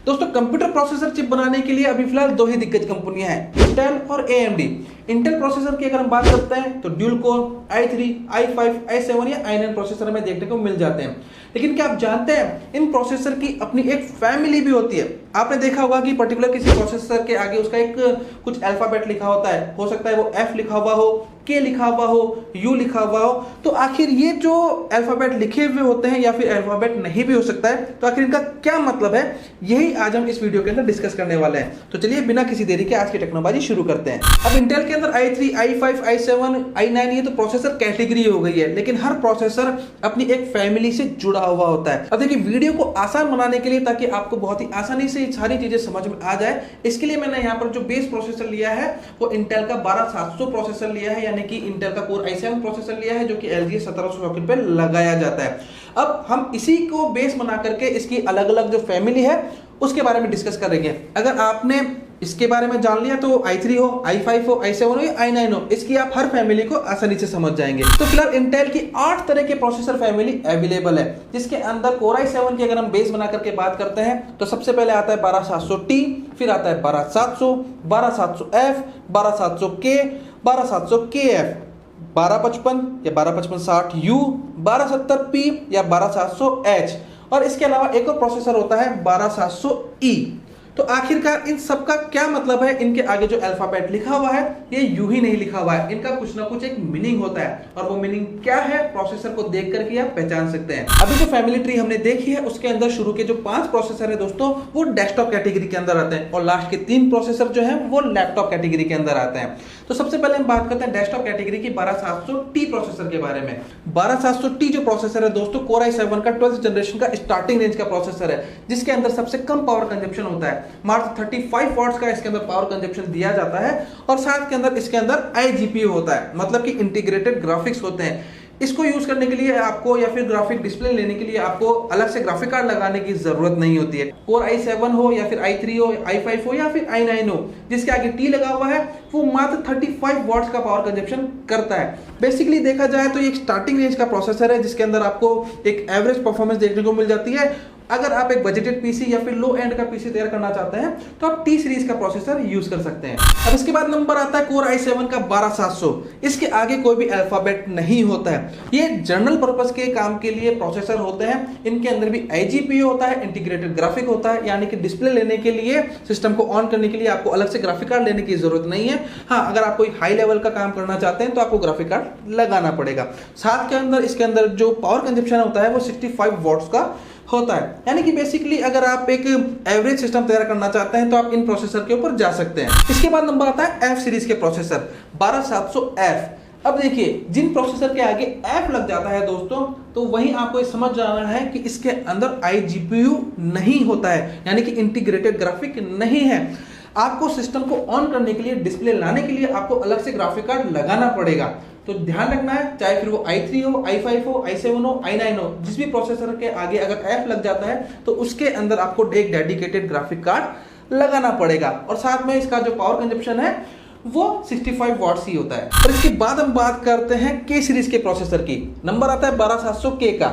दोस्तों computer processor chip बनाने के लिए अभी फिलहाल दो ही दिग्गज कंपनियां हैं, इंटेल और AMD। इंटेल प्रोसेसर की अगर हम बात करते हैं तो dual core i3, i5, i7 या i9 प्रोसेसर हमें देखने को मिल जाते हैं। लेकिन क्या आप जानते हैं इन प्रोसेसर की अपनी एक फैमिली भी होती है। आपने देखा होगा कि पर्टिकुलर किसी प्रोसेसर के आगे उसका एक कुछ अल्फाबेट लिखा होता है, हो सकता है वो F लिखा हुआ हो, K लिखा हुआ हो, U लिखा हुआ हो। तो आखिर ये जो अल्फाबेट लिखे हुए होते हैं या फिर अल्फाबेट नहीं भी हो सकता है, तो आखिर इनका क्या मतलब है, यही आज हम इस वीडियो के अंदर डिस्कस करने वाले हैं। तो चलिए बिना किसी देरी के आज की टेक्नोलॉजी शुरू करते हैं। अब इंटेल के अंदर i3, i5, i7, i9 ये तो प्रोसेसर कैटेगरी हो गई है, लेकिन हर प्रोसेसर अपनी एक फैमिली से जुड़ा हुआ होता है। अब देखिए वीडियो को आसान बनाने के लिए, ताकि आपको बहुत ही आसानी से सारी चीजें समझ में आ जाए, इसके लिए मैंने यहाँ पर जो बेस प्रोसेसर लिया है वो इंटेल का 12700 प्रोसेसर लिया है, यानी कि इंटेल का कोर i7 प्रोसेसर लिया है जो कि LGA 1700 सॉकेट पे लगाया जाता है। अब हम इसी को बेस बना करके इसकी अलग अलग जो फैमिली है उसके बारे में डिस्कस करेंगे। अगर आपने इसके बारे में जान लिया तो i3 हो, i5 हो, i7 हो या i9 हो, इसकी आप हर फैमिली को आसानी से समझ जाएंगे। तो फिलहाल इंटेल की 8 तरह के प्रोसेसर फैमिली अवेलेबल है, जिसके अंदर कोर i7 की अगर हम बेस बना करके बात करते हैं तो सबसे पहले आता है 12700T, फिर आता है 12700, 12700F, 12700K, 12700KF, 1255 या 125560U, 1270P या 12700H, और इसके अलावा एक और प्रोसेसर होता है 12700E। तो आखिरकार इन सब का क्या मतलब है, इनके आगे जो अल्फाबेट लिखा हुआ है ये यूं ही नहीं लिखा हुआ है, इनका कुछ ना कुछ एक मीनिंग होता है, और वो मीनिंग क्या है प्रोसेसर को देख करके आप पहचान सकते हैं। अभी जो फैमिली ट्री हमने देखी है उसके अंदर शुरू के जो 5 प्रोसेसर है दोस्तों वो डेस्कटॉप कैटेगरी के अंदर आते हैं, और लास्ट के 3 प्रोसेसर जो है वो लैपटॉप कैटेगरी के अंदर आते हैं। तो सबसे पहले हम बात करते हैं डेस्कटॉप कैटेगरी की 12700T प्रोसेसर के बारे में। 12700T जो प्रोसेसर है दोस्तों कोर i7 का 12th जनरेशन का स्टार्टिंग रेंज का प्रोसेसर है, जिसके अंदर सबसे कम पावर कंजप्शन होता है, मात्र 35 वॉट्स का इसके अंदर पावर कंजप्शन दिया जाता है, और साथ के अंदर इसके अंदर iGPU होता है, मतलब कि इंटीग्रेटेड ग्राफिक्स होते हैं। इसको यूज करने के लिए आपको या फिर ग्राफिक डिस्प्ले लेने के लिए आपको अलग से ग्राफिक कार्ड लगाने की जरूरत नहीं होती है। कोर i7 हो या फिर i3 हो, i5 हो या फिर i9 हो, जिसके आगे T लगा हुआ है, वो मात्र 35 वॉट्स का पावर कंजप्शन करता है। बेसिकली देखा जाए तो ये एक स्टार्टिंग रेंज का प्रोसेसर है, जिसके अंदर आपको एक एवरेज परफॉर्मेंस देखने को मिल जाती है। अगर आप एक बजटेड पीसी या फिर लो एंड का पीसी तैयार करना चाहते हैं तो आप T सीरीज का प्रोसेसर यूज कर सकते हैं। अब इसके बाद नंबर आता है कोर i7 का 12700। इसके आगे कोई भी अल्फाबेट नहीं होता है, ये जनरल पर्पस के काम के लिए प्रोसेसर होते हैं। इनके अंदर भी iGPU होता है, इंटीग्रेटेड ग्राफिक होता है, यानी कि डिस्प्ले लेने के लिए, सिस्टम को ऑन करने के लिए आपको अलग से ग्राफिक कार्ड लेने की जरूरत नहीं है। हाँ, अगर आप कोई हाई लेवल का काम करना चाहते हैं तो आपको ग्राफिक कार्ड लगाना पड़ेगा। साथ के अंदर इसके अंदर जो पावर कंजप्शन होता है वो 65 वॉट्स का होता है, यानी कि बेसिकली अगर आप एक एवरेज सिस्टम तैयार करना चाहते हैं तो आप इन प्रोसेसर के ऊपर जा सकते हैं। इसके बाद नंबर आता है F सीरीज के प्रोसेसर 12700F। अब देखिए जिन प्रोसेसर के आगे F लग जाता है दोस्तों, तो वहीं आपको ये समझ जाना है कि इसके अंदर iGPU नहीं होता है, यानी कि इंटीग्रेटेड ग्राफिक नहीं है। आपको सिस्टम को ऑन करने के लिए, डिस्प्ले लाने के लिए आपको अलग से ग्राफिक कार्ड लगाना पड़ेगा। तो ध्यान रखना है, चाहे फिर वो i3 हो, i5 हो, i7 हो, i9 हो, जिस भी प्रोसेसर के आगे अगर F लग जाता है तो उसके अंदर आपको एक डेडिकेटेड ग्राफिक कार्ड लगाना पड़ेगा, और साथ में इसका जो पावर कंजप्शन है वो 65 वॉट्स ही होता है। और इसके बाद हम बात करते हैं K सीरीज के प्रोसेसर की। नंबर आता है 12700K का।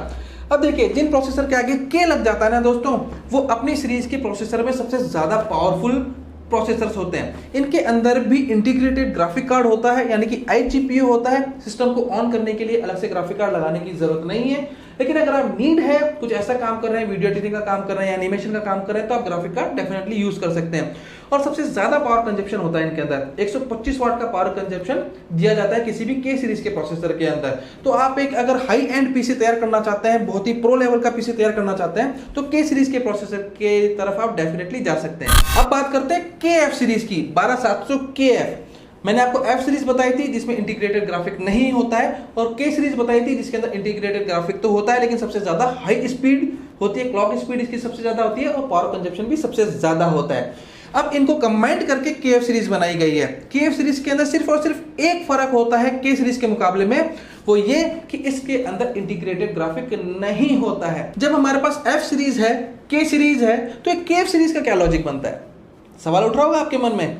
अब देखिए जिन प्रोसेसर के आगे K लग जाता है ना दोस्तों, वो अपनी सीरीज के प्रोसेसर में सबसे ज्यादा पावरफुल प्रोसेसर्स होते हैं। इनके अंदर भी इंटीग्रेटेड ग्राफिक कार्ड होता है, यानी कि iGPU होता है। सिस्टम को ऑन करने के लिए अलग से ग्राफिक कार्ड लगाने की जरूरत नहीं है, लेकिन अगर आप नीड है, कुछ ऐसा काम कर रहे हैं, वीडियो एडिटिंग का काम कर रहे हैं, एनिमेशन का काम कर रहे हैं, तो आप ग्राफिक कार्ड डेफिनेटली यूज कर सकते हैं। और सबसे ज्यादा पावर कंजप्शन होता है इनके अंदर, 125 वाट का पावर कंजप्शन दिया जाता है किसी भी K सीरीज के प्रोसेसर के अंदर। तो आप एक अगर हाई एंड पीसी तैयार करना चाहते हैं, बहुत ही प्रो लेवल का पीसी तैयार करना चाहते हैं, तो K सीरीज के प्रोसेसर के तरफ आप डेफिनेटली जा सकते हैं। अब बात करते हैं KF सीरीज की 12700KF। मैंने आपको F सीरीज बताई थी जिसमें इंटीग्रेटेड ग्राफिक नहीं होता है, और K सीरीज बताई थी जिसके अंदर इंटीग्रेटेड ग्राफिक तो होता है, लेकिन सबसे ज्यादा हाई स्पीड होती है, क्लॉक स्पीड इसकी सबसे ज्यादा होती है, और पावर कंजप्शन भी सबसे ज्यादा होता है। अब इनको कंबाइंड करके KF सीरीज बनाई गई है। KF सीरीज के अंदर सिर्फ और सिर्फ एक फर्क होता है K सीरीज के मुकाबले में, वो ये कि इसके अंदर इंटीग्रेटेड ग्राफिक नहीं होता है। जब हमारे पास F सीरीज है, K सीरीज है, तो एक KF सीरीज का क्या लॉजिक बनता है, सवाल उठ रहा होगा आपके मन में।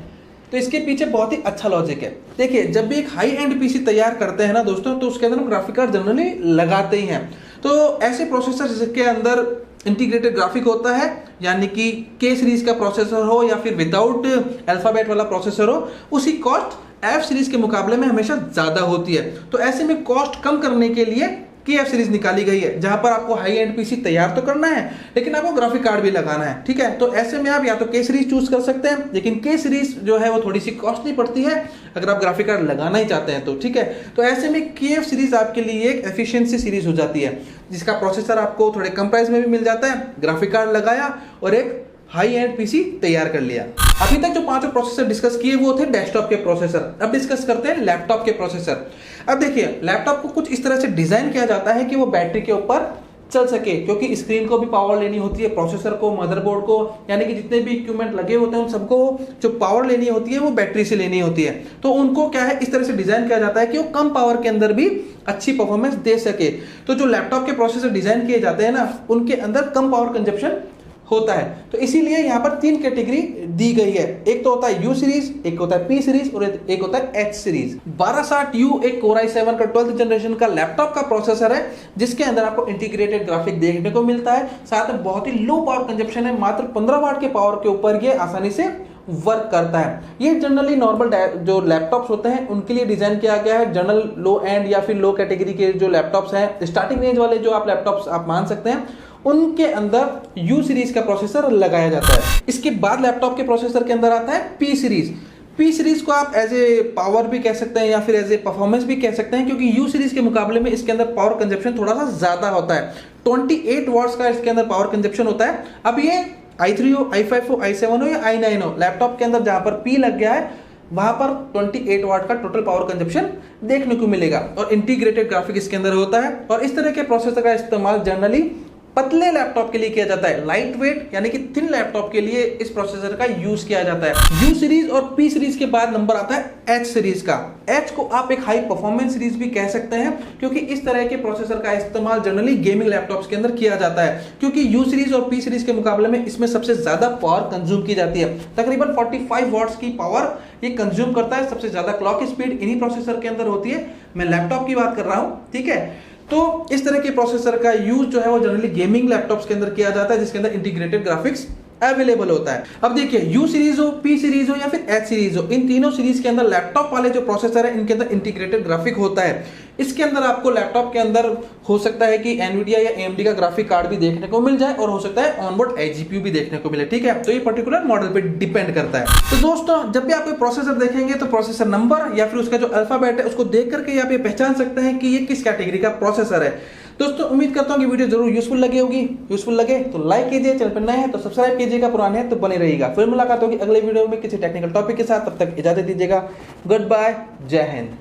तो इसके पीछे बहुत ही अच्छा लॉजिक है। देखिए जब भी एक हाई एंड पीसी तैयार करते हैं ना दोस्तों, तो उसके अंदर हम ग्राफिक कार्ड जनरली लगाते ही हैं। तो ऐसे प्रोसेसर जिसके अंदर इंटीग्रेटेड ग्राफिक होता है, यानी कि के सीरीज का प्रोसेसर हो या फिर विदाउट अल्फाबेट वाला प्रोसेसर हो, उसकी कॉस्ट एफ सीरीज के मुकाबले में हमेशा ज्यादा होती है। तो ऐसे में कॉस्ट कम करने के लिए की एफ सीरीज निकाली गई है, जहां पर आपको हाई एंड पीसी तैयार तो करना है लेकिन आपको ग्राफिक कार्ड भी लगाना है, ठीक है। तो ऐसे में आप या तो के सीरीज चूज कर सकते हैं, लेकिन के सीरीज जो है वो थोड़ी सी कॉस्टली पड़ती है अगर आप ग्राफिक कार्ड लगाना ही चाहते हैं तो, ठीक है। तो ऐसे में के एफ सीरीज आपके लिए एक एफिशिएंसी सीरीज हो जाती है, जिसका प्रोसेसर आपको थोड़े कम प्राइस में भी मिल जाता है, ग्राफिक कार्ड लगाया और एक हाई एंड पीसी तैयार कर लिया। अभी तक जो 5 प्रोसेसर डिस्कस किए वो थे डेस्कटॉप के प्रोसेसर। अब डिस्कस करते हैं लैपटॉप के प्रोसेसर। अब देखिए, लैपटॉप को कुछ इस तरह से डिजाइन किया जाता है कि वो बैटरी के ऊपर चल सके, क्योंकि स्क्रीन को भी पावर लेनी होती है, प्रोसेसर को, मदरबोर्ड को, यानी कि जितने भी इक्विपमेंट लगे होते हैं उन सबको जो पावर लेनी होती है वो बैटरी से लेनी होती है। तो उनको क्या है, इस तरह से डिजाइन किया जाता है कि वो कम पावर के अंदर भी अच्छी परफॉर्मेंस दे सके। तो जो लैपटॉप के प्रोसेसर डिजाइन किए जाते हैं ना, उनके अंदर कम पावर कंजप्शन होता है। तो इसीलिए यहां पर 3 कैटेगरी दी गई है। एक तो होता है यू सीरीज, एक होता है पी सीरीज और एक होता है एच सीरीज। 1260U एक कोर i7 का 12th जनरेशन का लैपटॉप का प्रोसेसर है, जिसके अंदर आपको इंटीग्रेटेड ग्राफिक देखने को मिलता है। साथ में बहुत ही लो पावर कंजप्शन है, मात्र 15 वाट के पावर के ऊपर ये आसानी से वर्क करता है। ये जनरली नॉर्मल जो लैपटॉप्स होते हैं उनके लिए डिजाइन किया गया है। जनरल लो एंड या फिर लो कैटेगरी के जो लैपटॉप्स हैं, स्टार्टिंग रेंज वाले जो आप लैपटॉप्स आप मान सकते हैं, उनके अंदर यू सीरीज का प्रोसेसर लगाया जाता है। इसके बाद लैपटॉप के प्रोसेसर के अंदर आता है पी सीरीज। पी सीरीज को आप एज ए पावर भी कह सकते हैं या फिर एज ए परफॉर्मेंस भी कह सकते हैं, क्योंकि यू सीरीज के मुकाबले में इसके अंदर पावर कंजप्शन थोड़ा सा ज्यादा होता है। 28 वॉट्स का इसके अंदर पावर कंजप्शन होता है। अब ये i3 हो, i5 हो, i7 हो या i9 हो, लैपटॉप के अंदर जहां पर पी लग गया है वहां पर 28 वाट का टोटल पावर कंजप्शन देखने को मिलेगा। और इंटीग्रेटेड ग्राफिक इसके अंदर होता है। और इस तरह के प्रोसेसर का इस्तेमाल जनरली पतले लैपटॉप के लिए किया जाता है, लाइट वेट यानी कि थिन लैपटॉप के लिए इस प्रोसेसर का यूज किया जाता है। यू सीरीज और पी सीरीज के बाद नंबर आता है एच सीरीज का। एच को आप एक हाई परफॉर्मेंस सीरीज भी कह सकते हैं, क्योंकि इस तरह के प्रोसेसर का इस्तेमाल जनरली गेमिंग लैपटॉप्स के अंदर किया जाता है, क्योंकि यू सीरीज और पी सीरीज के मुकाबले में इसमें सबसे ज्यादा पावर कंज्यूम की जाती है। तकरीबन 45 वॉट्स की पावर ये कंज्यूम करता है। सबसे ज्यादा क्लॉक स्पीड इन्हीं प्रोसेसर के अंदर होती है। मैं लैपटॉप की बात कर रहा हूं, ठीक है। तो इस तरह के प्रोसेसर का यूज जो है वो जनरली गेमिंग लैपटॉप्स के अंदर किया जाता है, जिसके अंदर इंटीग्रेटेड ग्राफिक्स अवेलेबल होता है। अब देखिए, यू सीरीज हो, पी सीरीज हो या फिर एच सीरीज हो, इन तीनों सीरीज के अंदर लैपटॉप वाले जो प्रोसेसर है इनके अंदर इंटीग्रेटेड ग्राफिक होता है। इसके अंदर आपको लैपटॉप के अंदर हो सकता है कि एनवीडिया या एएमडी का ग्राफिक कार्ड भी देखने को मिल जाए, और हो सकता है ऑनबोर्ड एजीपीयू भी देखने को मिले, ठीक है। तो ये पर्टिकुलर मॉडल पे डिपेंड करता है। तो दोस्तों, जब भी आप कोई प्रोसेसर देखेंगे तो प्रोसेसर नंबर या फिर उसका जो अल्फाबेट है उसको देख करके आप ये पहचान सकते हैं कि ये किस कैटेगरी का प्रोसेसर है। दोस्तों, उम्मीद करता हूं कि वीडियो जरूर यूजफुल लगी होगी। यूजफुल लगे तो लाइक कीजिए, चैनल पर नए हैं तो सब्सक्राइब कीजिएगा, पुराने हैं तो बने रहिएगा। फिर मुलाकात होगी अगले वीडियो में किसी टेक्निकल टॉपिक के साथ। तब तक इजाजत दीजिएगा। गुड बाय, जय हिंद।